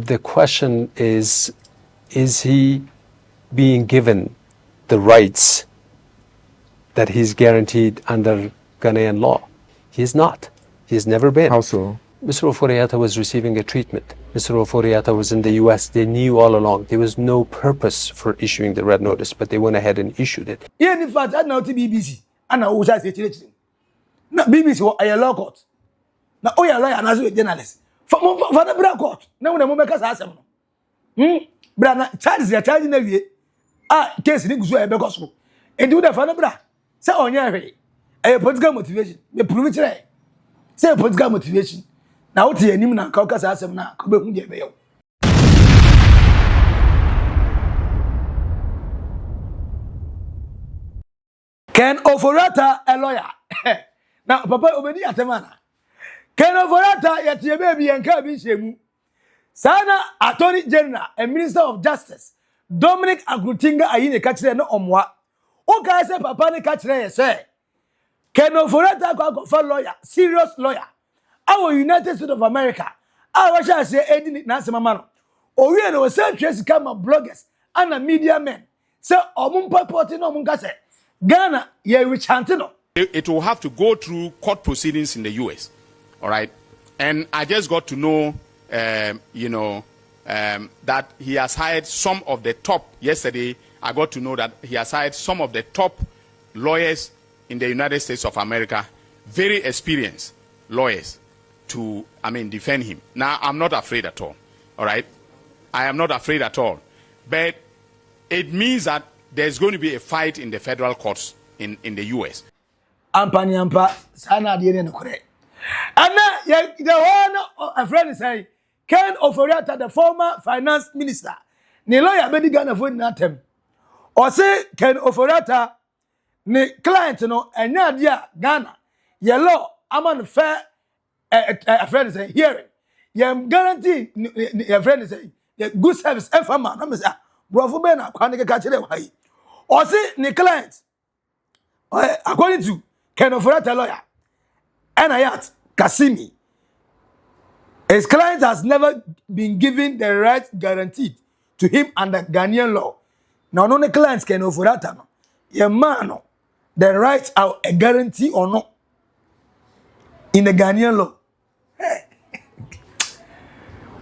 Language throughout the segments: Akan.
the question is he being given the rights that he's guaranteed under Ghanaian law? He is not. He has never been. How so? Mr. Ofori-Atta was receiving a treatment. Mr. Ofori-Atta was in the US. They knew all along. There was no purpose for issuing the red notice, but they went ahead and issued it. Yeah, in fact, I know to BBC. I know who's I say na BBC wa a law court. Na o ya lawyer and as a journalist. For the bra court. Na we na mo make sa asem no. Bra na charges ya charge na wie. Case ni guso e be koso. E do the for the bra. Say onya hwe. A political motivation. Me prove kire. Say political motivation. Na what ye nim na ka kasa asem na ka be hu de be yo. Ken Ofori-Atta a lawyer. Now papa obedi atemana. Ken Ofori-Atta yete baby enka bi shemu. Sana Attorney General and Minister of Justice Dominic Agrutinga ayine ka kire no omwa. O ka say papa ne ka kire ye say Ken Ofori-Atta go for lawyer, serious lawyer. Our United States of America. Our shall say edi na asema no. O we no say trace come bloggers and media men. Say omum purport no omum ka say Ghana ye rich no. It will have to go through court proceedings in the US. All right. And I just got to know that he has hired some of the top. Yesterday, I got to know that he has hired some of the top lawyers in the United States of America, very experienced lawyers to, defend him. Now, I'm not afraid at all. All right. I am not afraid at all. But it means that there's going to be a fight in the federal courts in the US. Ampa sana de ne kore. And the one a friend is saying Ken Ofori-Atta, the former finance minister. Ni lawyer be di Ghana for natem. O say Ken Ofori-Atta ni client no enya dia Ghana. Ye law aman fair a friend is saying hearing. Ye guarantee your friend is saying good service e fama no me say brofo be na kwa ne ka kire wai. O say ni client according to Ken Ofori-Atta lawyer Enayat Qasimi, his client has never been given the right guaranteed to him under Ghanaian law. Now, no clients Ken Ofori-Atta no, your man no, the rights are a guarantee or not in the Ghanaian law.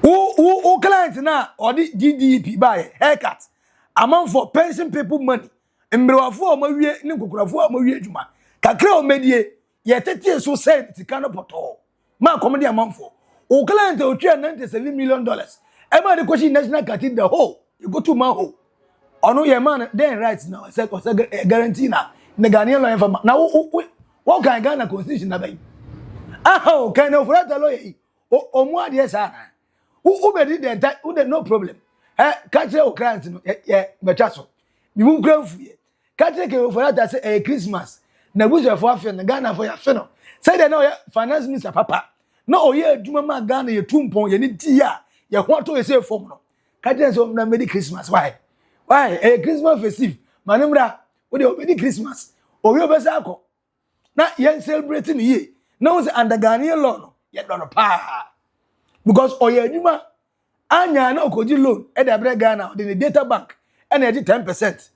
Who client now or the GDP buy haircut amount for pension people money. Mbrewafu amawie ni kokurafu amawie adwuma kakra o medie ye tete so said tikano poto ma komedi amanfo o client o twa $97 million e ma de question national cathedral ho you go to man ho ono ye man then right now say guarantee na the Ghanaian law inform na what can Ghana constitution na bay ah Ken Ofori-Atta lawyer o mu ade sa na who be the who no problem catch o client no ye betwa so you grave ye catch Ken Ofori-Atta say Christmas na buzo for afi na Ghana for ya fe no say they know finance minister papa no oye adwuma ma Ghana ye tumpon ye ni ti ya ye hoto ye say form no catch say na medi Christmas why Christmas festive manimra we dey medi Christmas owe obesa akọ na ye celebrating ye no say under Ghanaian law no ye don pa because oye adwuma anya na okoji loan e dey bre Ghana the data bank e na 10%.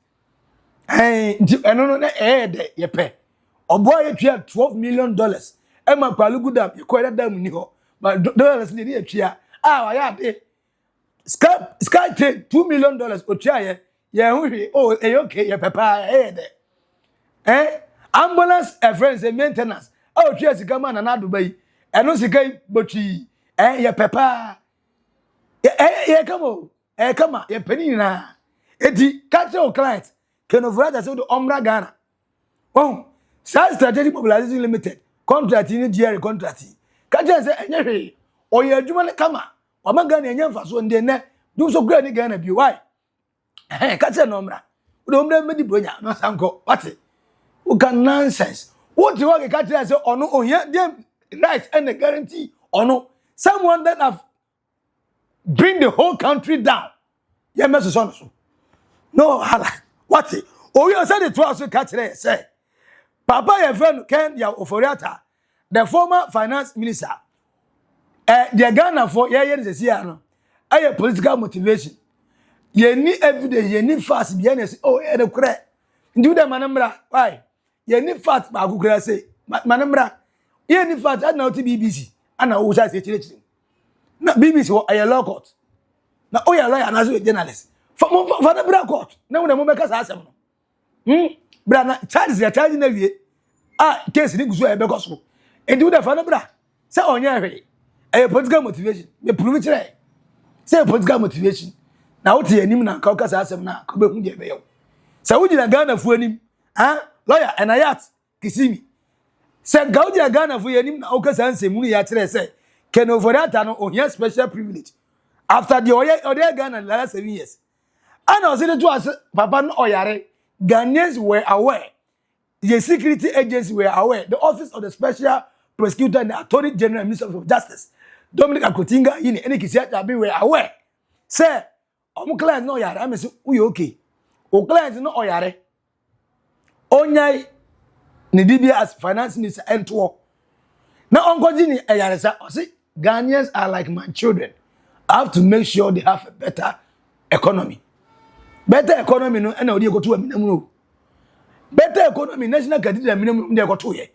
Eno no na de ye pe obo ye tua $12 million e ma kwalu gudam ye ko dam ni ho but dollars ni ye tua wa ya de sky trade $2 million o tua ye hu hwe oh okay ye papa de ambulance a friends and maintenance o tua sika ma na Dubai eno sika botwi ye papa ye kama ye pani na edi catch your client Ken Ofori-Atta say the Omra Ghana. Oh, South Strategic Mobilization Limited contract in the contract. Kaja say enye hwe oye adwuma ne kama. O ma Ghana enye mfaso nde ne do so grade Ghana bi why? Kaja no Omra. We do Omra medi bronya no sanko. What? Who can nonsense? What you want kaja say ono oye dem right and the guarantee ono someone that have bring the whole country down. Ye meso so. No hala. What? Oh, you said it was catch say. Papa, your friend Ken Ofori-Atta, the former finance minister. The Ghana for years no. Aye political motivation. Ye ni evidence, ye ni facts behind it. Oh, the correct. Do the manamra. Why? Ye ni facts ba kukura say. Manamra. Ye ni facts at now to BBC. And now say chile. Na BBC wa aye law court. Na oya lawyer na so journalist. For the bra court. Na we make us asem no. Bra na charges ya charge na wie. Case ni guso e be koso. E do the for the bra. Say onya hwe. A political motivation. Me prove it. Say political motivation. Na wote yanim na ka kasa asem na ka be hu de be yo. Say wo gina Ghana fu anim, lawyer Enayat Qasimi. Say ga wo gina Ghana fu yanim na o kasa ansem mu ya kire say Ken Ofori-Atta no ohia special privilege. After the oye Ghana last 7 years. And I said to us, Papa no oyare, Ghanaians were aware. The security agencies were aware. The office of the special prosecutor and the attorney general minister of justice, Dominic Akotinga, in any case, were aware. Say, client no yare. I say, we okay. O client no oyare. Onyai Nidibia as finance minister N0nsense. Now, Uncle Jini Ayaresa, I say, Ghanaians are like my children. I have to make sure they have a better economy. Better economy, no, and now they go to a minimum. Better economy, national cathedral minimum, they go to ye.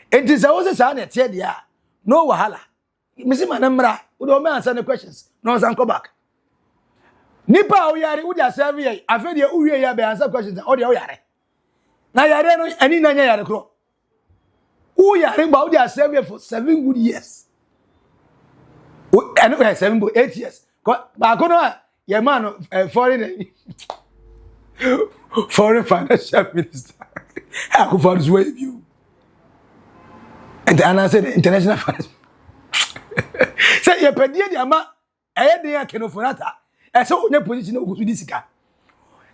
It is always a sign at Tedia. No wahala. Missy Manamra, who don't answer the questions. No, Sanko back. Nipa Oyari, who are serving, I feel you, who you answer questions, or the Oyare. Now, Yareno, and in Nanya Crow. Who are about their serving for 7 good years. And 7 good 8 years. But I know your man, foreign financial minister. I could find his way of you. And I said, international finance. Say, you're petty, Yama. I had the Ken Ofori-Atta. I saw your position of Nisika.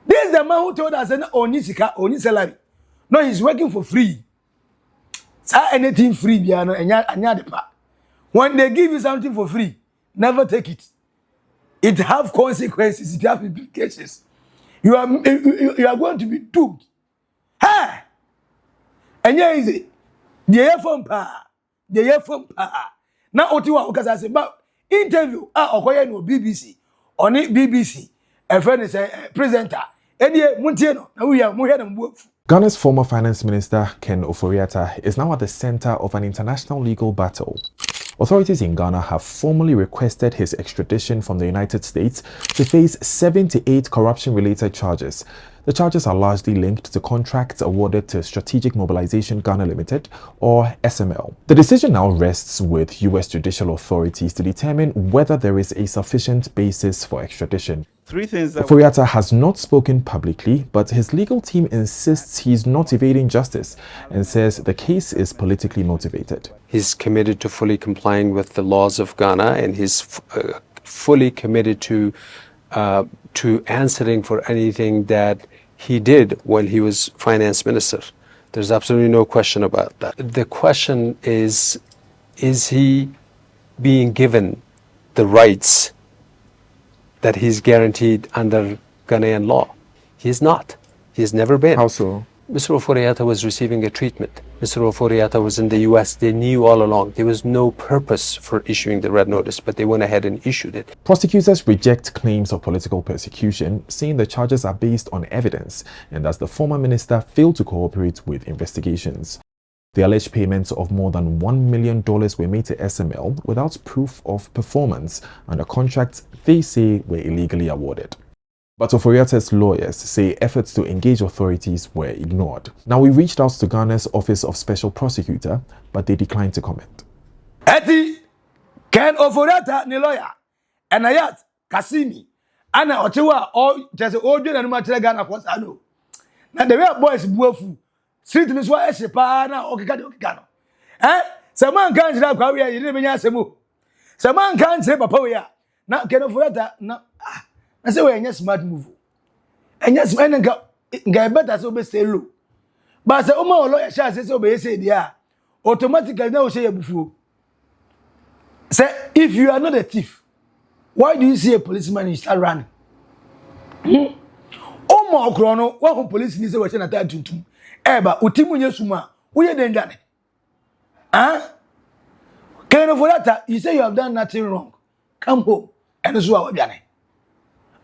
This is the man who told us that Onisika, Oni salary. No, he's working for free. Anything free, Biano, and when they give you something for free, never take it. It have consequences, it have implications. You are going to be doomed. Ha! And yeah, is it? The from pa. The from pa. Now, Otiwa, because I said, but interview, Okoye no BBC, on it BBC, a friend is a presenter. And yeah, Muntiano, now we are more than work. Ghana's former Finance Minister Ken Ofori-Atta is now at the center of an international legal battle. Authorities in Ghana have formally requested his extradition from the United States to face 78 corruption-related charges. The charges are largely linked to contracts awarded to Strategic Mobilization Ghana Limited, or SML. The decision now rests with U.S. judicial authorities to determine whether there is a sufficient basis for extradition. Ofori-Atta has not spoken publicly, but his legal team insists he's not evading justice and says the case is politically motivated. He's committed to fully complying with the laws of Ghana, and he's fully committed to answering for anything that he did when he was finance minister. There's absolutely no question about that. The question is he being given the rights that he's guaranteed under Ghanaian law? He is not. He has never been. How so? Mr. Ofori-Atta was receiving a treatment. Mr. Ofori-Atta was in the US. They knew all along. There was no purpose for issuing the red notice, but they went ahead and issued it. Prosecutors reject claims of political persecution, saying the charges are based on evidence and thus the former minister failed to cooperate with investigations. The alleged payments of more than $1 million were made to SML without proof of performance under contracts they say were illegally awarded. But Ofori-Atta's lawyers say efforts to engage authorities were ignored. Now, we reached out to Ghana's Office of Special Prosecutor, but they declined to comment. Eti Ken Ofori-Atta ni lawyer, Enayat Qasimi, ana otewa all just old and material Ghana for ano. Na the way boys buafu, street ni so e shepa na okika no. Some man kan jira kwa we yi ne benya asemu. Some man kan jira papa we ya. Na Ken Ofori-Atta na I say we any smart move. Enya smart nga better so be stay low. But say o ma lawyer sha say obey say dia automatically na o say bufu. Say if you are not a thief, why do you see a policeman and you start running? O ma okro no wa police ni say we na ta tuntum. Ba utimu nyesuma wo ye danger ne. Ken Ofori-Atta, you say you have done nothing wrong. Come home. eno so a wabiane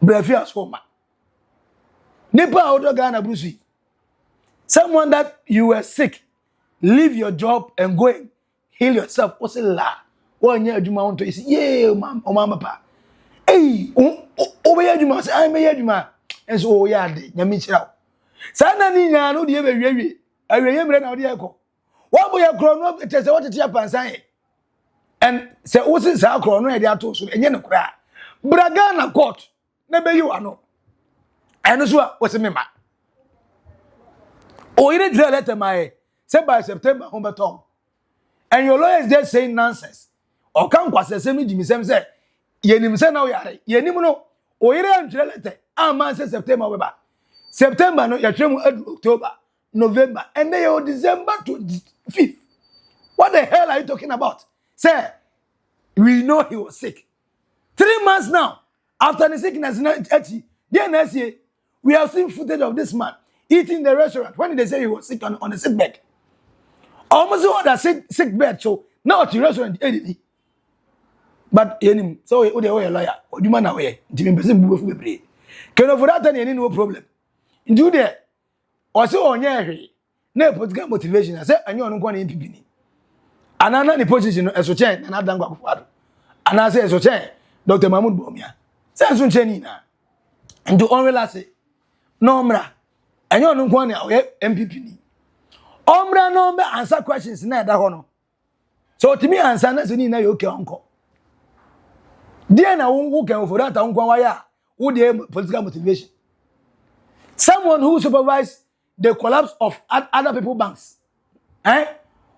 brafia so ma nipa odo Ghana brusi someone that you were sick leave your job and go and heal yourself o se la wo nya adwuma won to isi ye o mama pa eh o be adwuma se ai me adwuma enso o ya de nyame kira sa na ni nya no de be wiawie awieye mre na o de ekọ wo bo ya kro no tese wo tete apansan and se wo se sa kro no e de ato so enye ne kura braga na court na be you ano eno so wo se mema o ire drill letter my say by September home beton and your lawyer is just saying nonsense o kan kwase sem jimi sem say yenim say na o yare yenim no o ire drill letter am say September we ba September no ya twem October November and then your December 25th. What the hell are you talking about? Sir, we know he was sick. 3 months now after the sickness, we have seen footage of this man eating in the restaurant when they say he was sick on a sick bed. Almost all that sick bed, so now at the restaurant, but so we are a lawyer, or you man away, Jimmy Bessie, Ken Ofori-Atta any no problem. Do there. Oso onye na political motivation say anyo no kwa na MPP ni anana ni position no eso chen na dan gwa kwado ana say eso chen Dr. Mahmoud Bomia say eso chen ni na ndo on relax no mra anyo no kwa na MPP ni omra no be answer questions na da ho no so timi answer na so ni na yo ke onko dia na wo Ken Ofori-Atta nkwa wa ya wo de political motivation someone who supervise the collapse of other people's banks.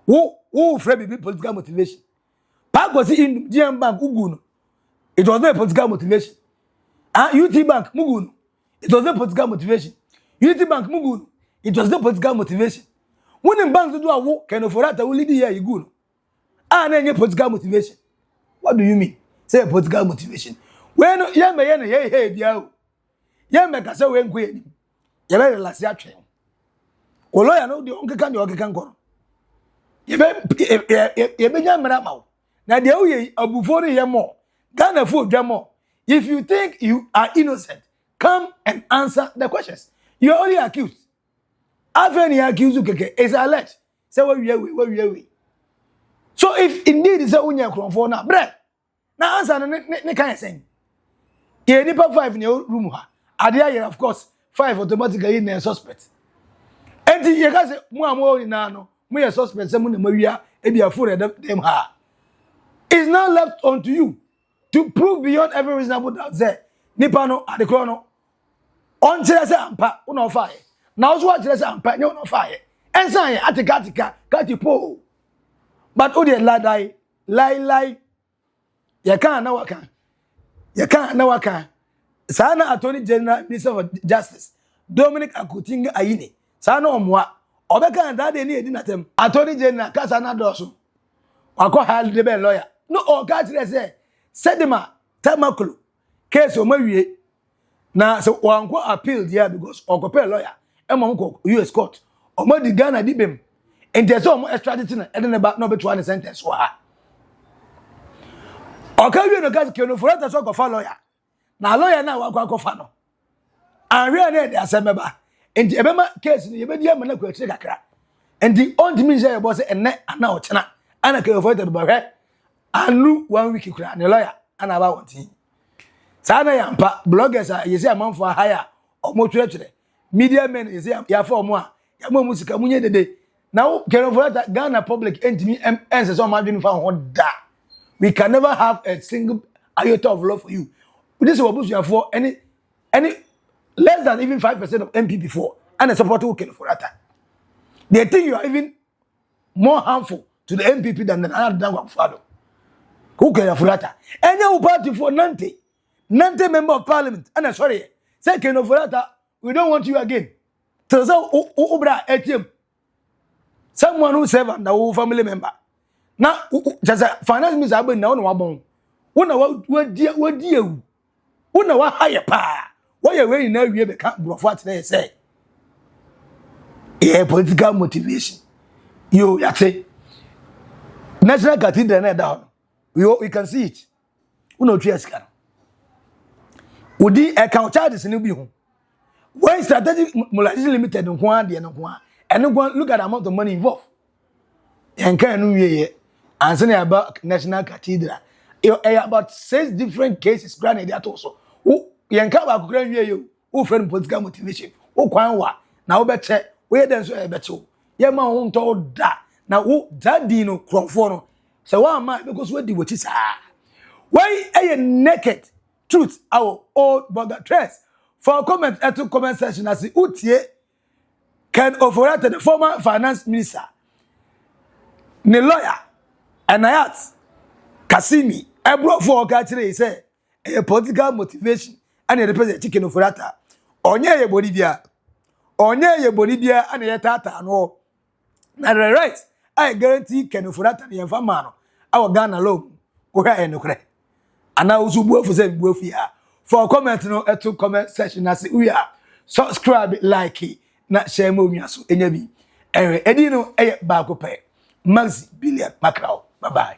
Who afraid of political motivation? Park was in GM Bank, Uguno. It was not political motivation. UT Bank, Muguno. It was not political motivation. UT Bank, Muguno. It was not political motivation. When in banks do a work, Ken Ofori-Atta will lead here, Uguno. Then political motivation. What do you mean? Say political motivation. When Yama, hey, Diao. Yama, Cassa, when Queen. Yama, last year. O lawyer no de onke kan de onke kan kono ye be nya mra mawo na de uye abufo re ye mo Ghana fo dwamo if you think you are innocent come and answer the questions you are only accused afeni accuse you keke is alert say we so if indeed is a unya kronfo na bre na answer ne kan sen ye nipa 5 ne room ha ade ayer of course 5 automatically na suspect. Enti ye ka se mu amo ni na no mu ye suspect se mu na mawia e bia for them ha it's now left onto you to prove beyond every reasonable doubt say nipa no adekro no on kire se ampa una ofa ye na ozo kire se ampa nye una ofa ye ensan ye atika katipo but o de lie ye kan na waka sana attorney general minister of justice Dominic Akutinga Ayine sana omwa obeka that dey edi natem attorney general kasa na doso wako hal de be lawyer no o ka tire say sedema tamakulu case o mawie na so wanko appeal there because o pay lawyer e mo ko US court o ma di Ghana di bem ente so mo extradite na e de ba no beto an sentence wa o ka wie no ka Ken Ofori-Atta so ko fa lawyer na lawyer na wako fa no anwe na e de asemeba enti ebema case ni yebedi amana ko akire kakra enti ontimi say yebo say enne ana ochena ana Ken Ofori-Atta ba hwe anu 1 week kura ne lawyer ana ba wonti sana yampa bloggers yesi amanfo haya omo twetwere media men yesi yafa omo a yamo musika munye dede na Ken Ofori-Atta Ghana public entimi ense so madwin fa ho da we can never have a single iota of love for you this is what you for any less than even 5% of MPP for and a supporter who Ken Ofori-Atta. They think you are even more harmful to the MPP than another Dangwa who Ken Ofori-Atta. And you party for Nante member of parliament. And sorry, say Ken Ofori-Atta, we don't want you again. So Ubra ATM. Someone who serve and the family member. Now, just a finance minister have been now no one. What dear? What higher pa? Why you wearing now we can't go for today say. Yeah, political motivation. You say National Cathedral down. We can see it. We know 3 years ago. Udi account charges ni bi ho. When strategic mobilization limited nko an de nko an. And go look at the amount of money involved. Yanka no wie anse na about National Cathedral. About 6 different cases granted that also. Yanka ba kukura wie yo. Who friend political motivation. Who kwan wa na wo beche. We den so e beche. Ye ma wo nto da. Na wo daddy no kromfo no. Se wa ma because we di wo chi sa. Why a naked truth our Oldboga dress. For comment at comment section as the utie Ken Ofori-Atta, the former finance minister, the lawyer, Enayat Qasimi, I brought for he said a political motivation and a representative Ken Ofori-Atta. Onye ye Bolivia, and a tata no. Now the right, I guarantee Ken Ofori-Atta the infamano, our Ghana alone, where I know. And I also work for them both here. For comment no at comment section as we are. Subscribe, like it. Na share mo miaso enyabi. Edino baako pe. Maxi Billian Macau. Bye bye.